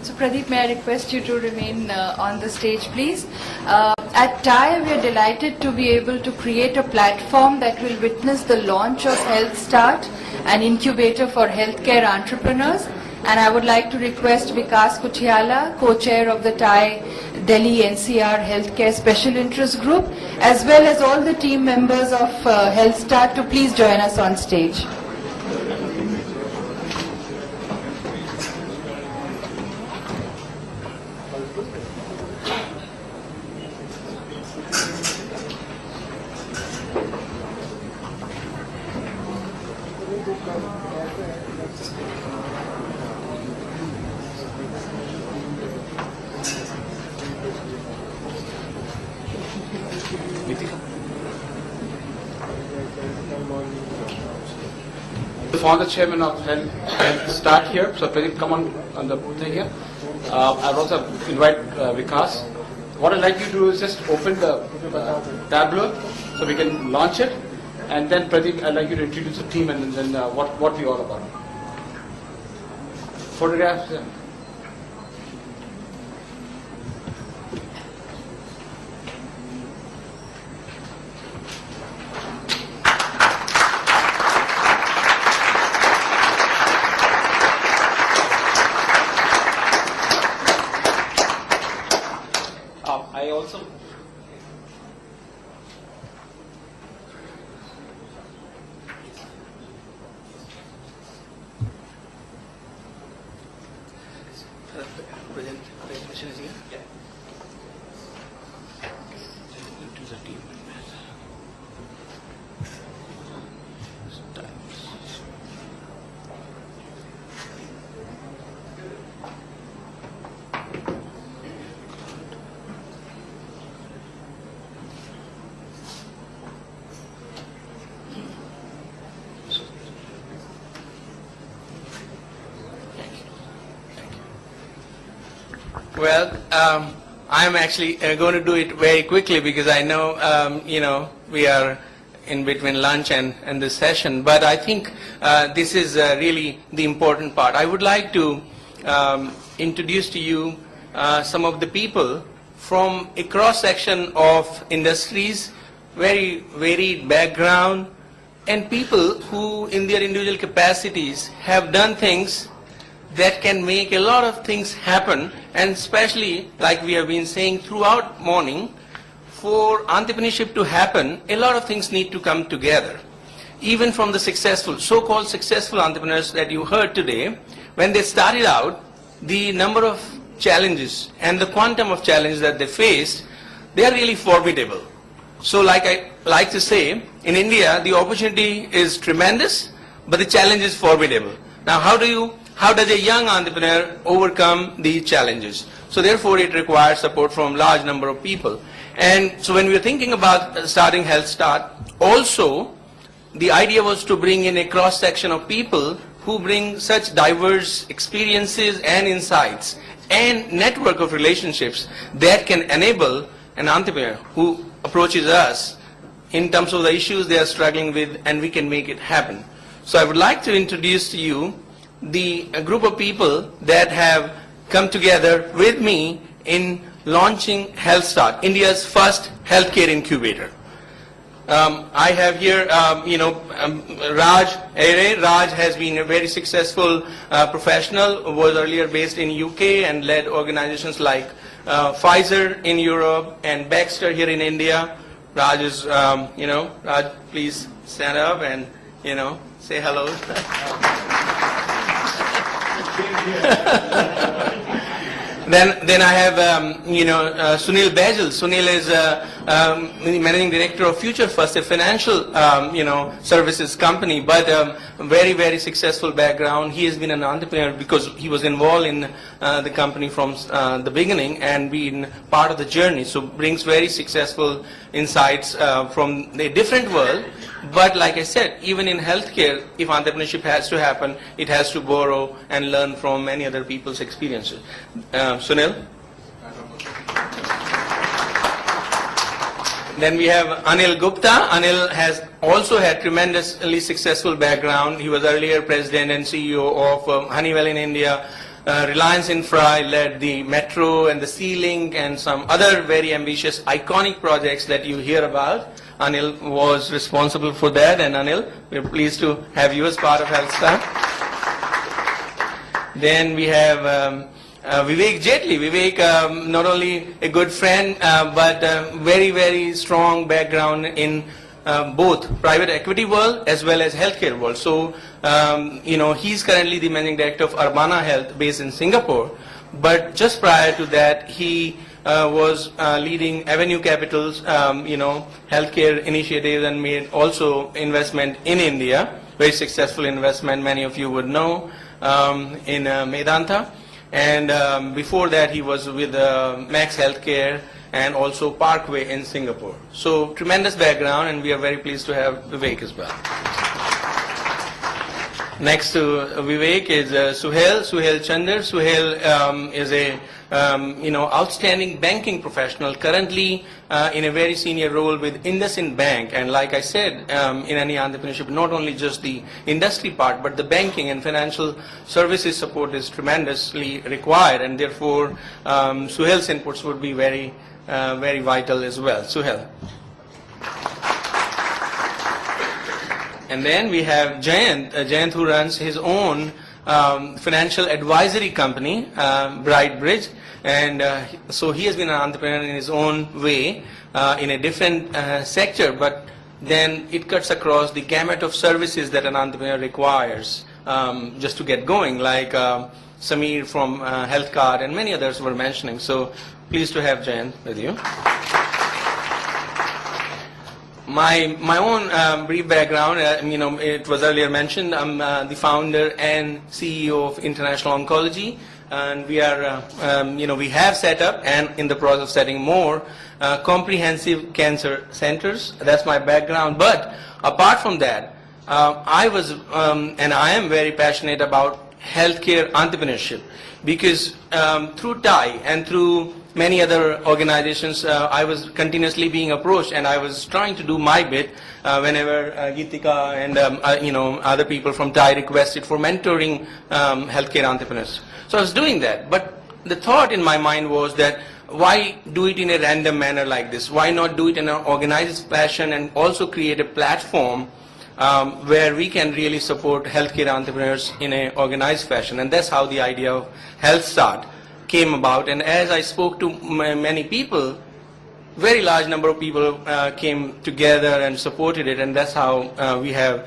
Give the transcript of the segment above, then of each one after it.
So Pradeep, may I request you to remain on the stage, please? At TIE, we are delighted to be able to create a platform that will witness the launch of HealthStart, an incubator for healthcare entrepreneurs. And I would like to request Vikas Kutiala, co-chair of the TIE Delhi NCR Healthcare Special Interest Group, as well as all the team members of HealthStart to please join us on stage. The founder chairman of HealthStart here, so Pradeep, come on the thing here. I'd also invite Vikas. What I'd like you to do is just open the tableau so we can launch it, and then Pradeep, I'd like you to introduce the team and then what we're all about. Photographs. Yeah. I also presentation is here. Yeah. To the team. Well, I'm actually going to do it very quickly because I know, we are in between lunch and this session. But I think this is really the important part. I would like to introduce to you some of the people from a cross-section of industries, very varied background, and people who in their individual capacities have done things that can make a lot of things happen, and especially, like we have been saying throughout morning, for entrepreneurship to happen, a lot of things need to come together. Even from the successful, so-called successful entrepreneurs that you heard today, when they started out, the number of challenges and the quantum of challenges that they faced, they are really formidable. So like I like to say, in India, the opportunity is tremendous, but the challenge is formidable. Now, how does a young entrepreneur overcome these challenges? So therefore, it requires support from large number of people. And so when we were thinking about starting HealthStart, also the idea was to bring in a cross-section of people who bring such diverse experiences and insights and network of relationships that can enable an entrepreneur who approaches us in terms of the issues they are struggling with, and we can make it happen. So I would like to introduce to you a group of people that have come together with me in launching HealthStart, India's first healthcare incubator. I have here, Raj Ere. Raj has been a very successful professional, was earlier based in UK and led organizations like Pfizer in Europe and Baxter here in India. Raj is, Raj, please stand up and, say hello. Then I have Sunil Bajal. Sunil is managing director of Future First, a financial services company, but very, very successful background. He has been an entrepreneur because he was involved in the company from the beginning and been part of the journey. So brings very successful insights from a different world. But like I said, even in healthcare, if entrepreneurship has to happen, it has to borrow and learn from many other people's experiences. Sunil? Then we have Anil Gupta. Anil has also had tremendously successful background. He was earlier president and CEO of Honeywell in India, Reliance Infra led the metro and the Sea-Link and some other very ambitious, iconic projects that you hear about. Anil was responsible for that, and Anil, we're pleased to have you as part of HealthStart. Then we have Vivek Jetli. Vivek, not only a good friend, but very, very strong background in both private equity world as well as healthcare world. So, he's currently the managing director of Urbana Health based in Singapore. But just prior to that, he was leading Avenue Capital's, healthcare initiatives and made also investment in India. Very successful investment, many of you would know, in Medanta. And before that, he was with Max Healthcare and also Parkway in Singapore. So tremendous background, and we are very pleased to have Vivek as well. Next to Vivek is Suhail Chander. Suhail is a outstanding banking professional, currently in a very senior role with IndusInd Bank. And like I said, in any entrepreneurship, not only just the industry part, but the banking and financial services support is tremendously required, and therefore Suhail's inputs would be very vital as well. Suhail. And then we have Jayant who runs his own financial advisory company, Brightbridge, and so he has been an entrepreneur in his own way, in a different sector, but then it cuts across the gamut of services that an entrepreneur requires just to get going, like Samir from HealthStart and many others were mentioning. So pleased to have Jayant with you. My own brief background, it was earlier mentioned, I'm the founder and CEO of International Oncology, and we are, we have set up and in the process of setting more comprehensive cancer centers. That's my background. But apart from that, I was and I am very passionate about healthcare entrepreneurship, because through TIE and through many other organizations, I was continuously being approached, and I was trying to do my bit whenever Geetika and other people from TIE requested for mentoring healthcare entrepreneurs. So I was doing that, but the thought in my mind was that why do it in a random manner like this? Why not do it in an organized fashion and also create a platform where we can really support healthcare entrepreneurs in an organized fashion? And that's how the idea of HealthStart came about. And as I spoke to many people, very large number of people came together and supported it, and that's how we have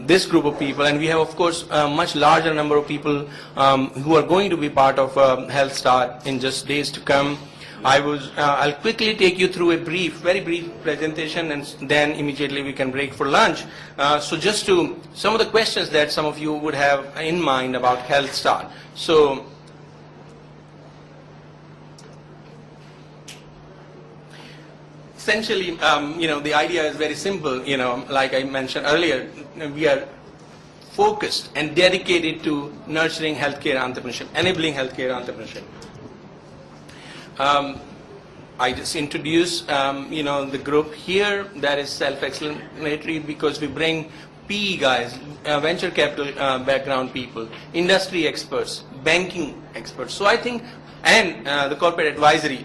this group of people. And we have, of course, a much larger number of people who are going to be part of HealthStart in just days to come. I'll quickly take you through a very brief presentation, and then immediately we can break for lunch. So just to some of the questions that some of you would have in mind about HealthStart. So essentially, the idea is very simple. Like I mentioned earlier, we are focused and dedicated to nurturing healthcare entrepreneurship, enabling healthcare entrepreneurship. I just introduce, the group here. That is self-explanatory, because we bring PE guys, venture capital background people, industry experts, banking experts. So I think, and the corporate advisory,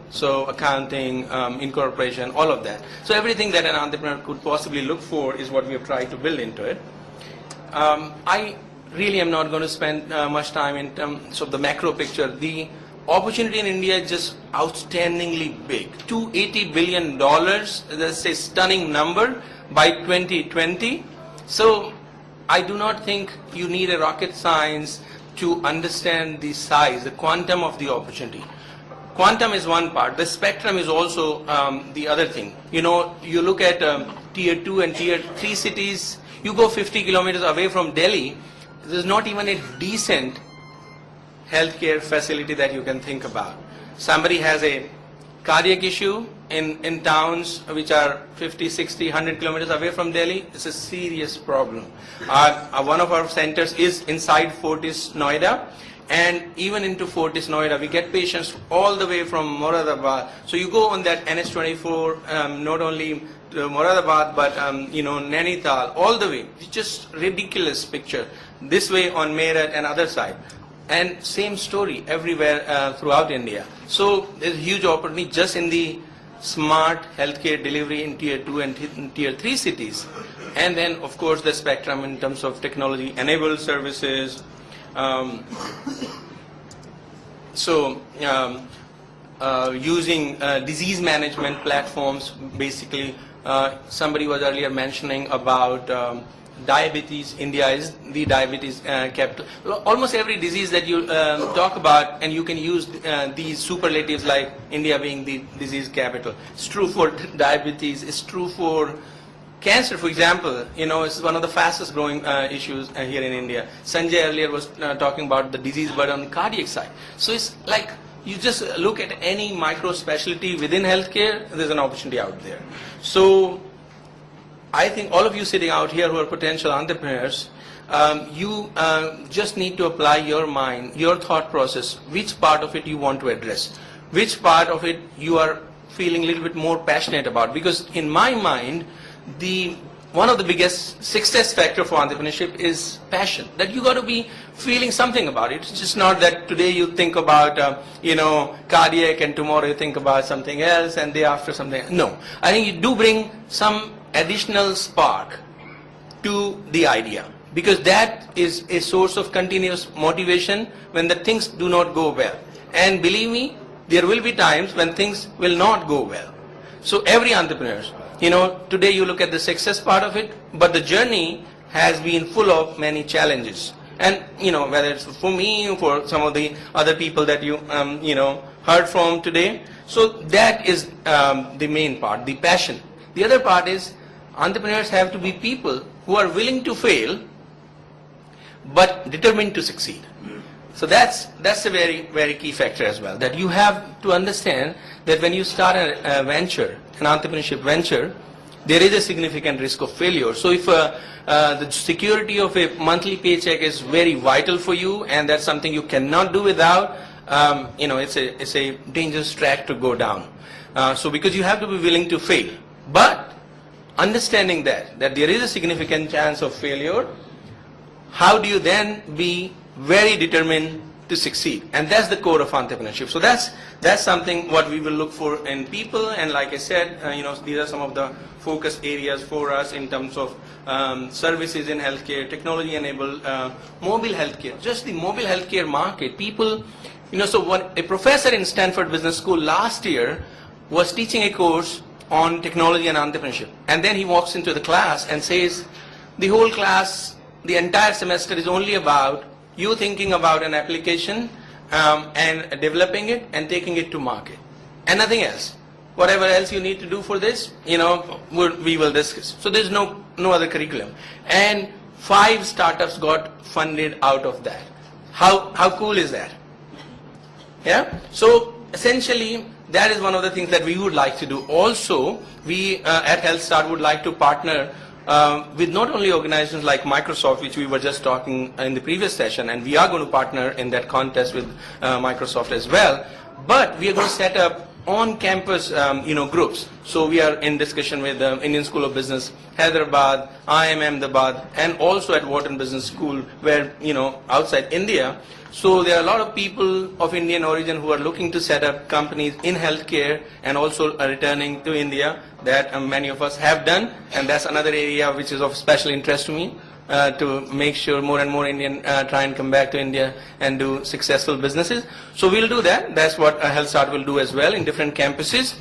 so accounting, incorporation, all of that. So everything that an entrepreneur could possibly look for is what we have tried to build into it. I really am not going to spend much time in terms of the macro picture. The opportunity in India is just outstandingly big. $280 billion, that's a stunning number by 2020. So I do not think you need a rocket science to understand the size, the quantum of the opportunity. Quantum is one part. The spectrum is also the other thing. You look at tier 2 and tier 3 cities, you go 50 kilometers away from Delhi, there's not even a decent healthcare facility that you can think about. Somebody has a cardiac issue in towns which are 50, 60, 100 kilometers away from Delhi, it's a serious problem. One of our centers is inside Fortis, Noida. And even into Fortis, Noida, we get patients all the way from Moradabad. So you go on that NH24, not only to Moradabad, but Nainital, all the way. It's just ridiculous picture. This way on Meerut and other side. And same story everywhere throughout India. So there's a huge opportunity just in the smart healthcare delivery in tier 2 and tier 3 cities. And then of course the spectrum in terms of technology enabled services. Using disease management platforms, basically. Somebody was earlier mentioning about diabetes. India is the diabetes capital. Almost every disease that you talk about, and you can use these superlatives like India being the disease capital. It's true for diabetes. It's true for cancer, for example. It's one of the fastest growing issues here in India. Sanjay earlier was talking about the disease burden on the cardiac side. So it's like you just look at any micro specialty within healthcare, there's an opportunity out there. So I think all of you sitting out here who are potential entrepreneurs, you just need to apply your mind, your thought process, which part of it you want to address, which part of it you are feeling a little bit more passionate about. Because in my mind, one of the biggest success factor for entrepreneurship is passion. That you got to be feeling something about it. It's just not that today you think about cardiac and tomorrow you think about something else and day after something. No, I think you do bring some additional spark to the idea, because that is a source of continuous motivation when the things do not go well. And believe me, there will be times when things will not go well. So every entrepreneur, today you look at the success part of it, but the journey has been full of many challenges. And, whether it's for me or for some of the other people that you, heard from today. So that is the main part, the passion. The other part is entrepreneurs have to be people who are willing to fail, but determined to succeed. So that's a very, very key factor as well, that you have to understand that when you start a venture, an entrepreneurship venture, there is a significant risk of failure. So if the security of a monthly paycheck is very vital for you, and that's something you cannot do without, it's a dangerous track to go down. So because you have to be willing to fail, but understanding that there is a significant chance of failure, how do you then be very determined to succeed? And that's the core of entrepreneurship. So that's something what we will look for in people. And like I said, these are some of the focus areas for us in terms of services in healthcare, technology-enabled mobile healthcare. Just the mobile healthcare market, people, so a professor in Stanford Business School last year was teaching a course on technology and entrepreneurship. And then he walks into the class and says, the whole class, the entire semester is only about you thinking about an application and developing it and taking it to market, and nothing else. Whatever else you need to do for this, we will discuss. So there's no other curriculum. And 5 startups got funded out of that. How cool is that? Yeah. So essentially, that is one of the things that we would like to do. Also, we at HealthStart would like to partner with not only organizations like Microsoft, which we were just talking in the previous session, and we are going to partner in that contest with Microsoft as well, but we are going to set up on-campus groups. So we are in discussion with the Indian School of Business, Hyderabad, IIM Ahmedabad, and also at Wharton Business School, where, outside India. So there are a lot of people of Indian origin who are looking to set up companies in healthcare and also are returning to India, that many of us have done, and that's another area which is of special interest to me, to make sure more and more Indian try and come back to India and do successful businesses. So we'll do that. That's what HealthStart will do as well in different campuses.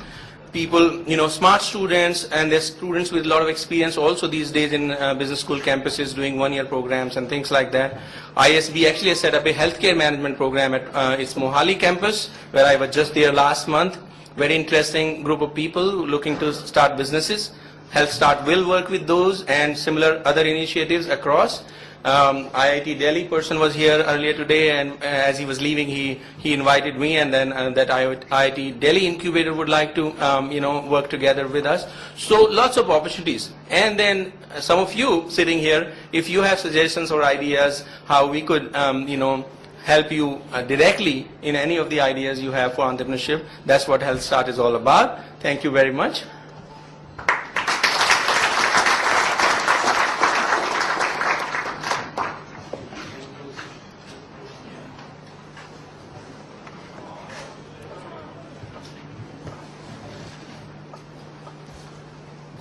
People, smart students, and there's students with a lot of experience also these days in business school campuses doing one-year programs and things like that. ISB actually has set up a healthcare management program at its Mohali campus, where I was just there last month. Very interesting group of people looking to start businesses. HealthStart will work with those and similar other initiatives across. IIT Delhi person was here earlier today, and as he was leaving, he invited me, and then that IIT Delhi incubator would like to work together with us. So lots of opportunities. And then some of you sitting here, if you have suggestions or ideas how we could help you directly in any of the ideas you have for entrepreneurship, that's what HealthStart is all about. Thank you very much.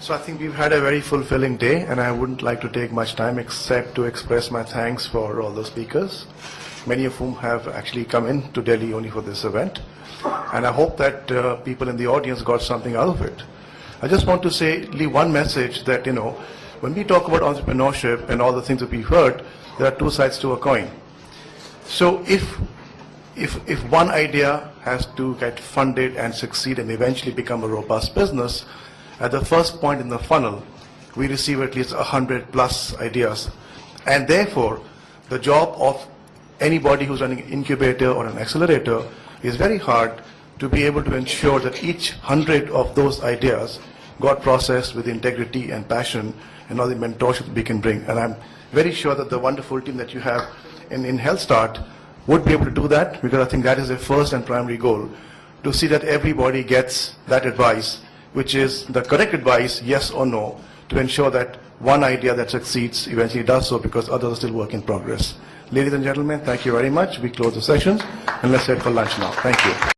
So I think we've had a very fulfilling day, and I wouldn't like to take much time except to express my thanks for all the speakers, many of whom have actually come in to Delhi only for this event. And I hope that people in the audience got something out of it. I just want to leave one message that, when we talk about entrepreneurship and all the things that we've heard, there are two sides to a coin. So if one idea has to get funded and succeed and eventually become a robust business, at the first point in the funnel, we receive at least 100 plus ideas. And therefore, the job of anybody who's running an incubator or an accelerator is very hard to be able to ensure that each 100 of those ideas got processed with integrity and passion and all the mentorship we can bring. And I'm very sure that the wonderful team that you have in HealthStart would be able to do that, because I think that is the first and primary goal, to see that everybody gets that advice, which is the correct advice, yes or no, to ensure that one idea that succeeds eventually does so, because others are still work in progress. Ladies and gentlemen, thank you very much. We close the sessions, and let's head for lunch now. Thank you.